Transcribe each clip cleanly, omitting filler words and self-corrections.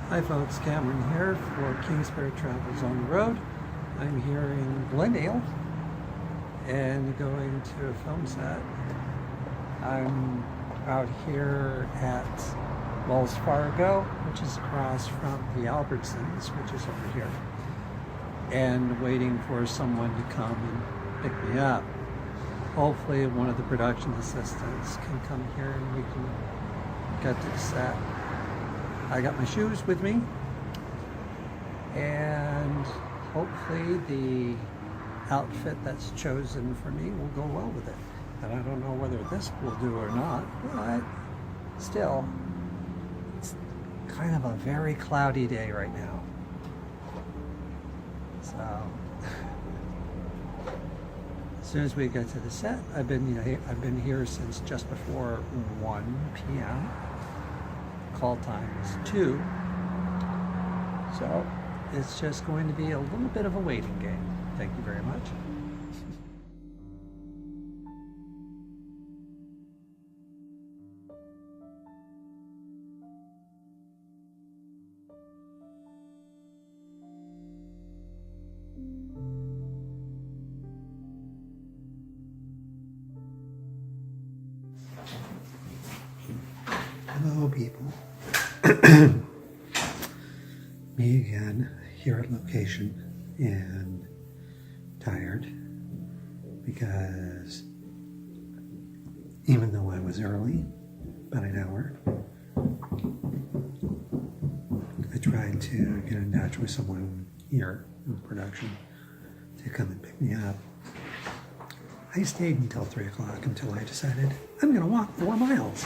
Hi folks, Cameron here for Kingspirit Travels on the Road. I'm here in Glendale and going to a film set. I'm out here at Wells Fargo, which is across from the Albertsons, which is over here, and waiting for someone to come and pick me up. Hopefully one of the production assistants can come here and we can get to the set. I got my shoes with me, and hopefully the outfit that's chosen for me will go well with it. And I don't know whether this will do or not, but still, it's kind of a very cloudy day right now. So, as soon as we get to the set, I've been here since just before 1 p.m. Call time is 2, so it's just going to be a little bit of a waiting game. Thank you very much. Hello people. Me again, here at location, and tired because even though I was early, about an hour, I tried to get in touch with someone here in production to come and pick me up. I stayed until 3 o'clock until I decided I'm going to walk 4 miles.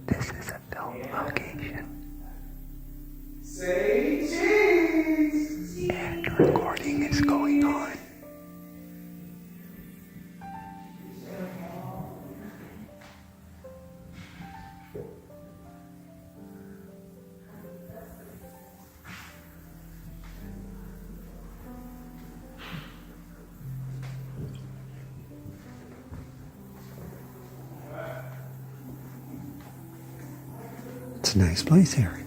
This is a film location. Say cheese! And recording is going on. It's a nice place here.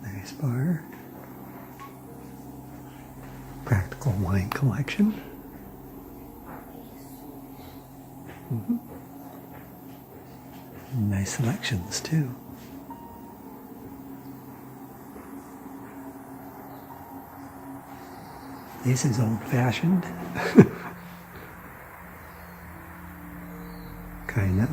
Nice bar. Practical wine collection. Nice selections too. This is old-fashioned. Kind of.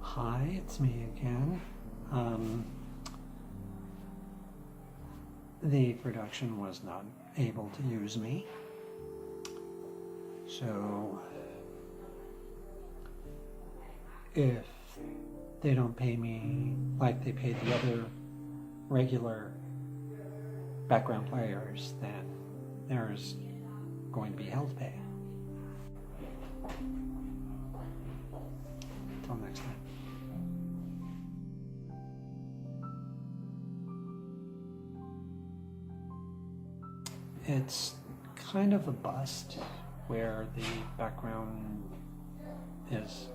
Hi, it's me again. The production was not able to use me, so if they don't pay me like they paid the other regular background players, then there's going to be hell to pay. Until next time. It's kind of a bust where the background is,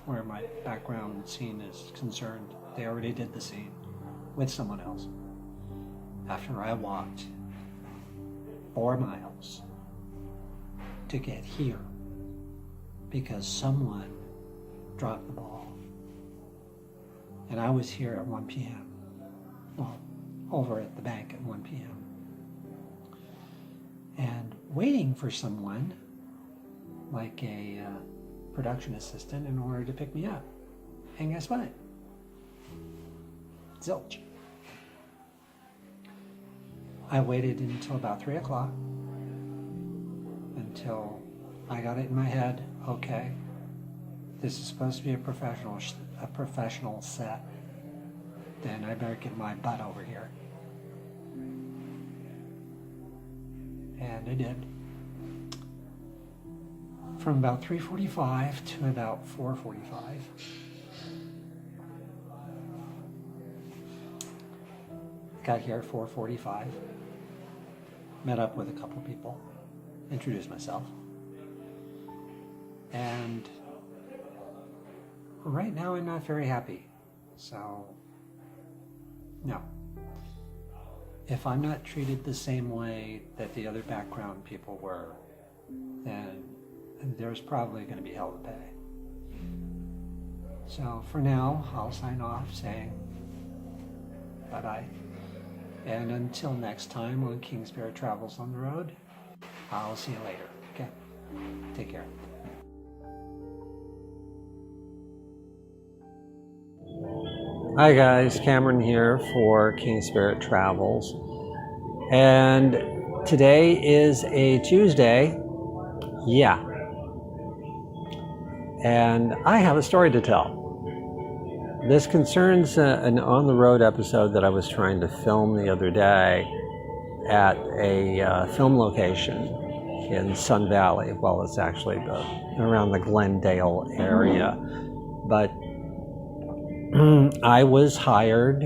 where my background scene is concerned. They already did the scene with someone else after I walked 4 miles to get here because someone dropped the ball. And I was here at 1 p.m. Well, over at the bank at 1 p.m. and waiting for someone like a production assistant in order to pick me up. And guess what? Zilch. I waited until about 3 o'clock until I got it in my head, okay, this is supposed to be a professional set. Then I better get my butt over here. And I did. From about 3:45 to about 4:45. Got here at 4:45. Met up with a couple people. Introduced myself. And right now I'm not very happy. So, no. If I'm not treated the same way that the other background people were, then there's probably going to be hell to pay. So for now, I'll sign off saying bye-bye. And until next time on Kingspirit Travels on the Road, I'll see you later. Okay? Take care. Hi guys, Cameron here for Kingspirit Travels. And today is a Tuesday. Yeah. And I have a story to tell. This concerns an on-the-road episode that I was trying to film the other day at a film location in Sun Valley. Well, it's actually around the Glendale area. But I was hired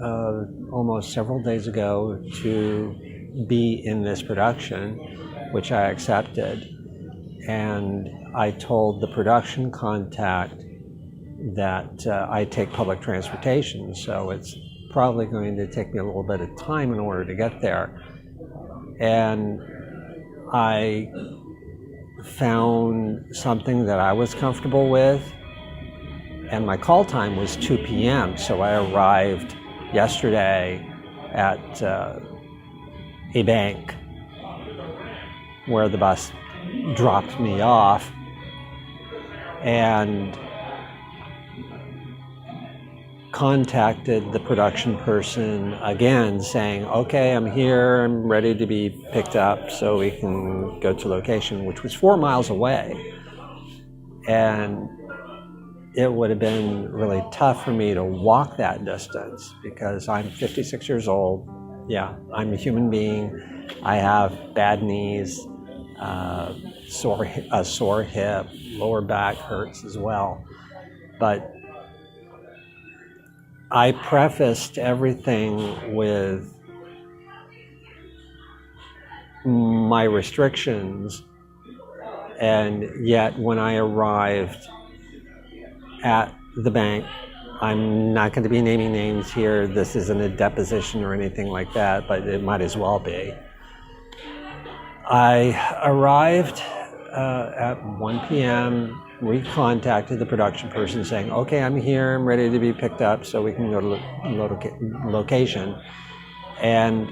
almost several days ago to be in this production, which I accepted. And I told the production contact that I take public transportation, so it's probably going to take me a little bit of time in order to get there. And I found something that I was comfortable with, and my call time was 2 p.m., so I arrived yesterday at a bank where the bus dropped me off, and contacted the production person again saying, okay, I'm here, I'm ready to be picked up so we can go to location, which was 4 miles away. And it would have been really tough for me to walk that distance because I'm 56 years old. Yeah, I'm a human being. I have bad knees, a sore hip, lower back hurts as well. But I prefaced everything with my restrictions, and yet when I arrived at the bank, I'm not going to be naming names here, this isn't a deposition or anything like that, but it might as well be. I arrived at 1 p.m., recontacted the production person saying, okay, I'm here, I'm ready to be picked up so we can go to location. And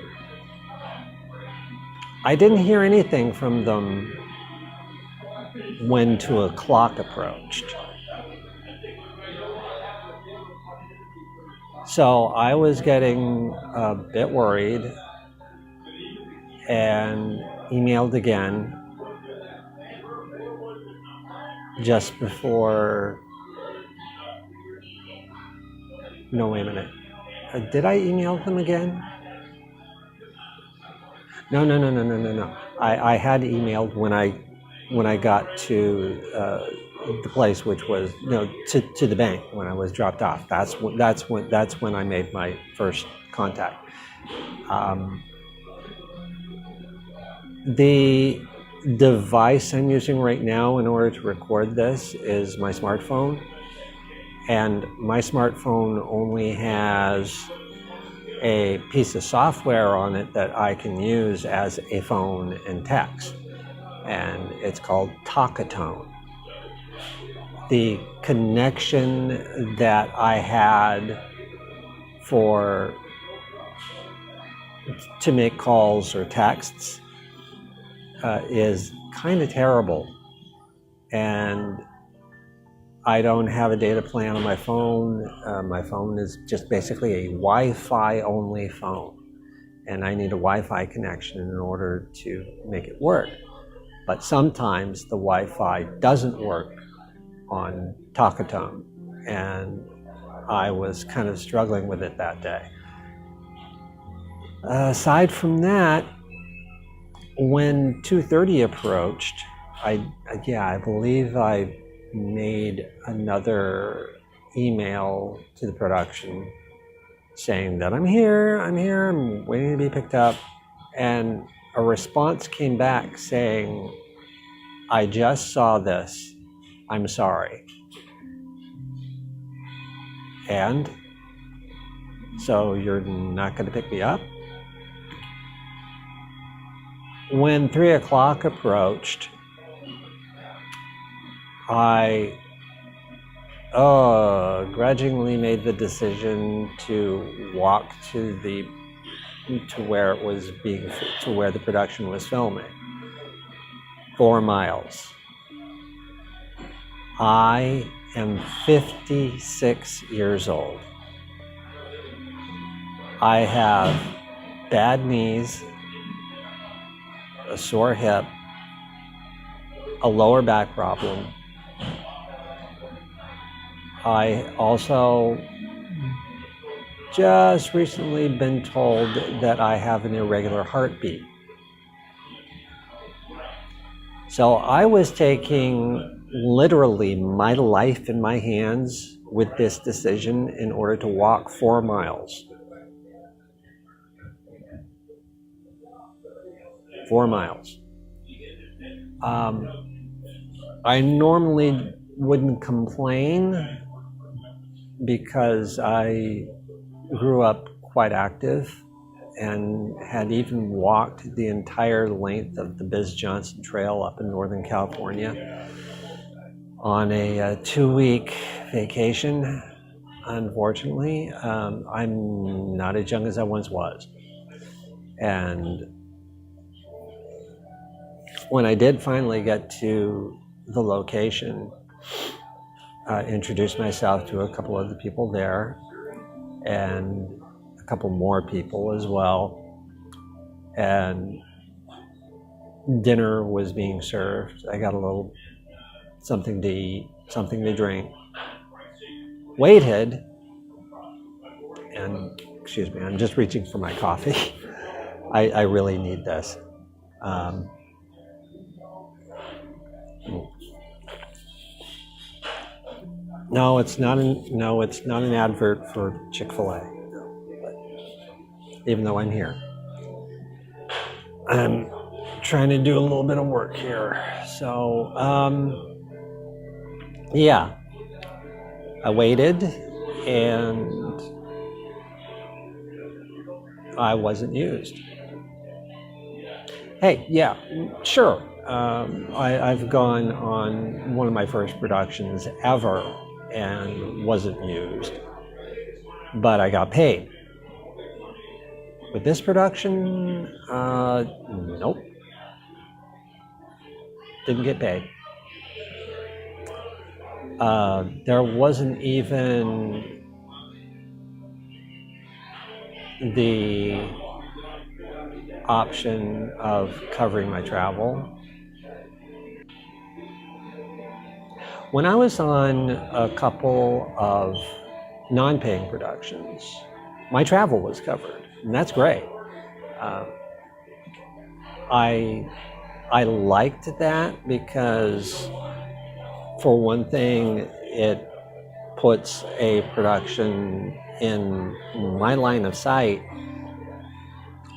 I didn't hear anything from them when 2 o'clock approached. So I was getting a bit worried and emailed again just before. No, wait a minute. Did I email them again? No. I had emailed when I got to the place, which was to the bank when I was dropped off. That's when I made my first contact. The device I'm using right now in order to record this is my smartphone, and my smartphone only has a piece of software on it that I can use as a phone and text, and it's called Talkatone. The connection that I had to make calls or texts is kind of terrible, and I don't have a data plan on my phone. My phone is just basically a Wi-Fi only phone, and I need a Wi-Fi connection in order to make it work. But sometimes the Wi-Fi doesn't work on Talkatone, and I was kind of struggling with it that day. Aside from that, when 2:30 approached, I believe I made another email to the production saying that I'm here, I'm waiting to be picked up, and a response came back saying, I just saw this, I'm sorry. And so you're not going to pick me up? When 3 o'clock approached, I grudgingly made the decision to walk to where the production was filming. 4 miles. I am 56 years old. I have bad knees, a sore hip, a lower back problem. I also just recently been told that I have an irregular heartbeat. So I was taking literally my life in my hands with this decision in order to walk 4 miles. 4 miles. I normally wouldn't complain because I grew up quite active and had even walked the entire length of the Biz Johnson Trail up in Northern California on a 2-week vacation. Unfortunately, I'm not as young as I once was. And when I did finally get to the location, introduced myself to a couple of the people there and a couple more people as well. And dinner was being served. I got a little something to eat, something to drink. Waited, and excuse me, I'm just reaching for my coffee. I really need this. No, it's not an advert for Chick-fil-A. Even though I'm here, I'm trying to do a little bit of work here. So, yeah, I waited, and I wasn't used. Hey, yeah, sure. I've gone on one of my first productions ever and wasn't used, but I got paid. With this production, nope, didn't get paid. There wasn't even the option of covering my travel. When I was on a couple of non-paying productions, my travel was covered, and that's great. I liked that because, for one thing, it puts a production in my line of sight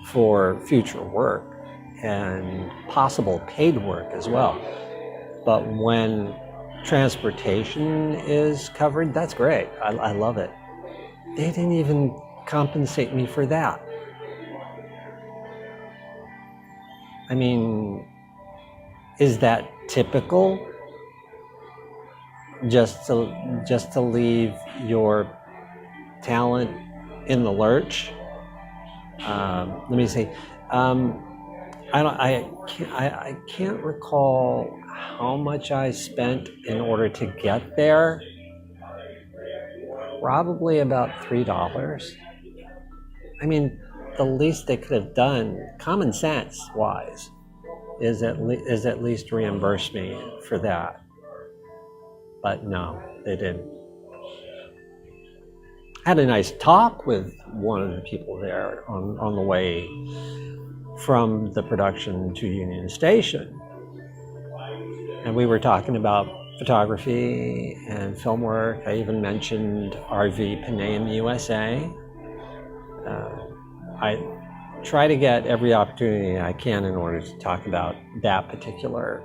for future work, and possible paid work as well. But when transportation is covered, that's great. I love it. They didn't even compensate me for that. I mean, is that typical? Just to leave your talent in the lurch? Let me see. I can't recall how much I spent in order to get there. Probably about $3. I mean, the least they could have done, common sense wise, is at least reimburse me for that. But no, they didn't. I had a nice talk with one of the people there on the way from the production to Union Station. And we were talking about photography and film work. I even mentioned RV Panayam, USA. I try to get every opportunity I can in order to talk about that particular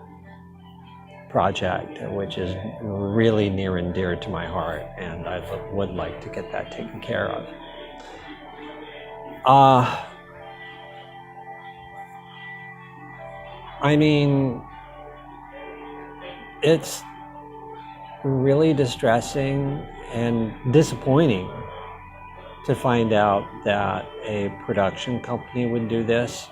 project, which is really near and dear to my heart, and I would like to get that taken care of. I mean, it's really distressing and disappointing to find out that a production company would do this.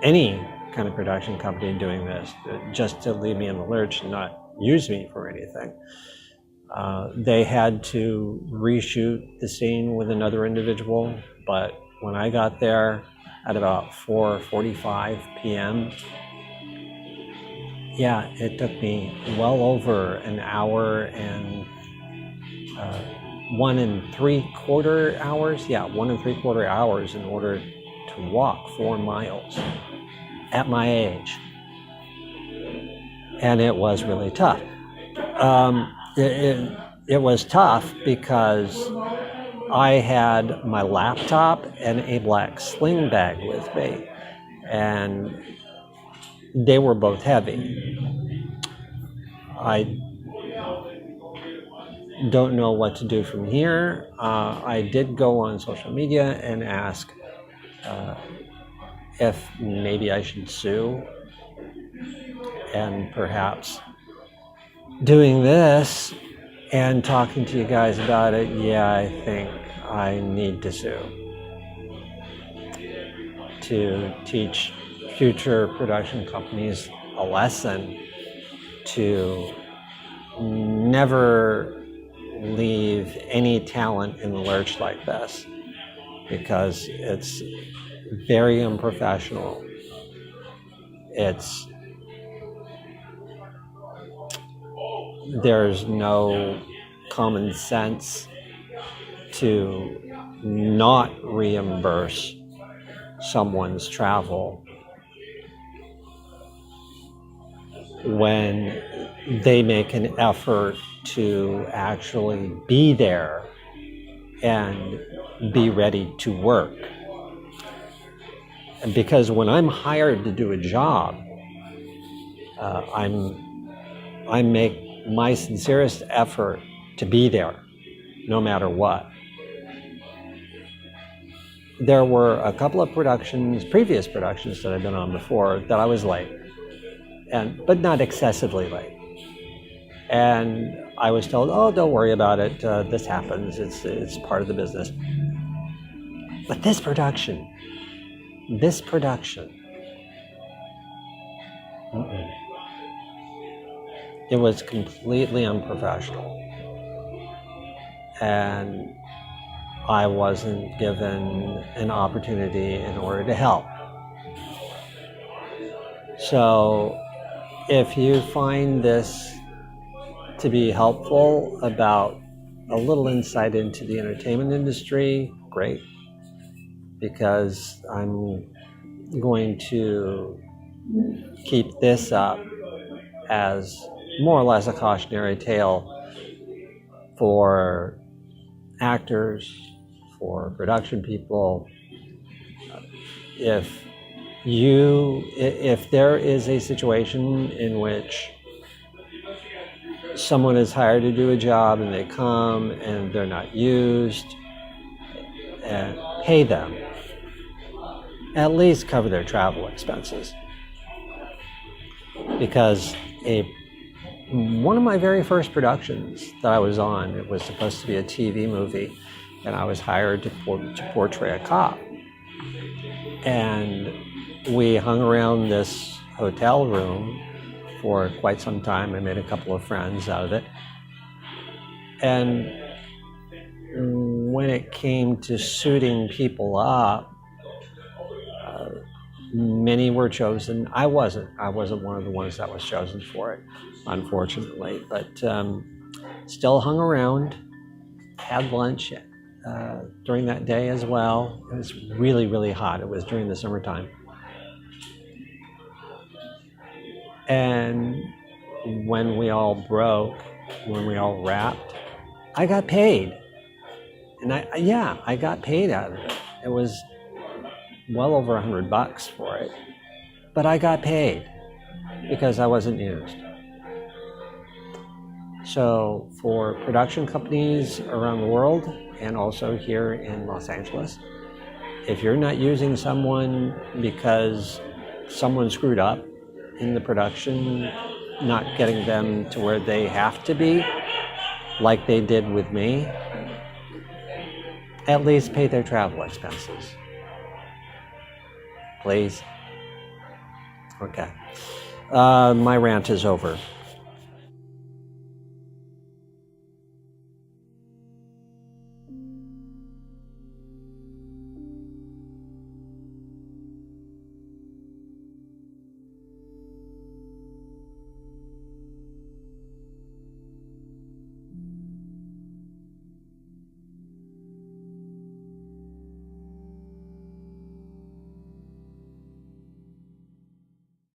Any kind of production company doing this, just to leave me in the lurch and not use me for anything. They had to reshoot the scene with another individual, but when I got there at about 4:45 p.m., yeah, it took me well over an hour and 1 3/4 hours. Yeah, 1 3/4 hours in order to walk 4 miles at my age. And it was really tough. It was tough because I had my laptop and a black sling bag with me, and they were both heavy. I don't know what to do from here. I did go on social media and ask if maybe I should sue, and perhaps doing this and talking to you guys about it, yeah, I think I need to sue to teach future production companies a lesson to never leave any talent in the lurch like this, because it's very unprofessional. There's no common sense to not reimburse someone's travel when they make an effort to actually be there and be ready to work. And because when I'm hired to do a job, I make my sincerest effort to be there, no matter what. There were a couple of previous productions that I've been on before, that I was late, but not excessively late. And I was told, "Oh, don't worry about it. This happens. It's part of the business." But this production, it was completely unprofessional, and I wasn't given an opportunity in order to help. So if you find this to be helpful about a little insight into the entertainment industry, great, because I'm going to keep this up as more or less a cautionary tale for actors, for production people, if there is a situation in which someone is hired to do a job and they come and they're not used, and pay them. At least cover their travel expenses. Because one of my very first productions that I was on, it was supposed to be a TV movie, and I was hired to portray a cop. And we hung around this hotel room for quite some time. I made a couple of friends out of it. And when it came to suiting people up, many were chosen. I wasn't one of the ones that was chosen for it, unfortunately. But still hung around, had lunch during that day as well. It was really, really hot. It was during the summertime. And when we all wrapped, I got paid. And I got paid out of it. It was well over $100 for it. But I got paid because I wasn't used. So for production companies around the world and also here in Los Angeles, if you're not using someone because someone screwed up in the production, not getting them to where they have to be, like they did with me, at least pay their travel expenses. Please. Okay. My rant is over.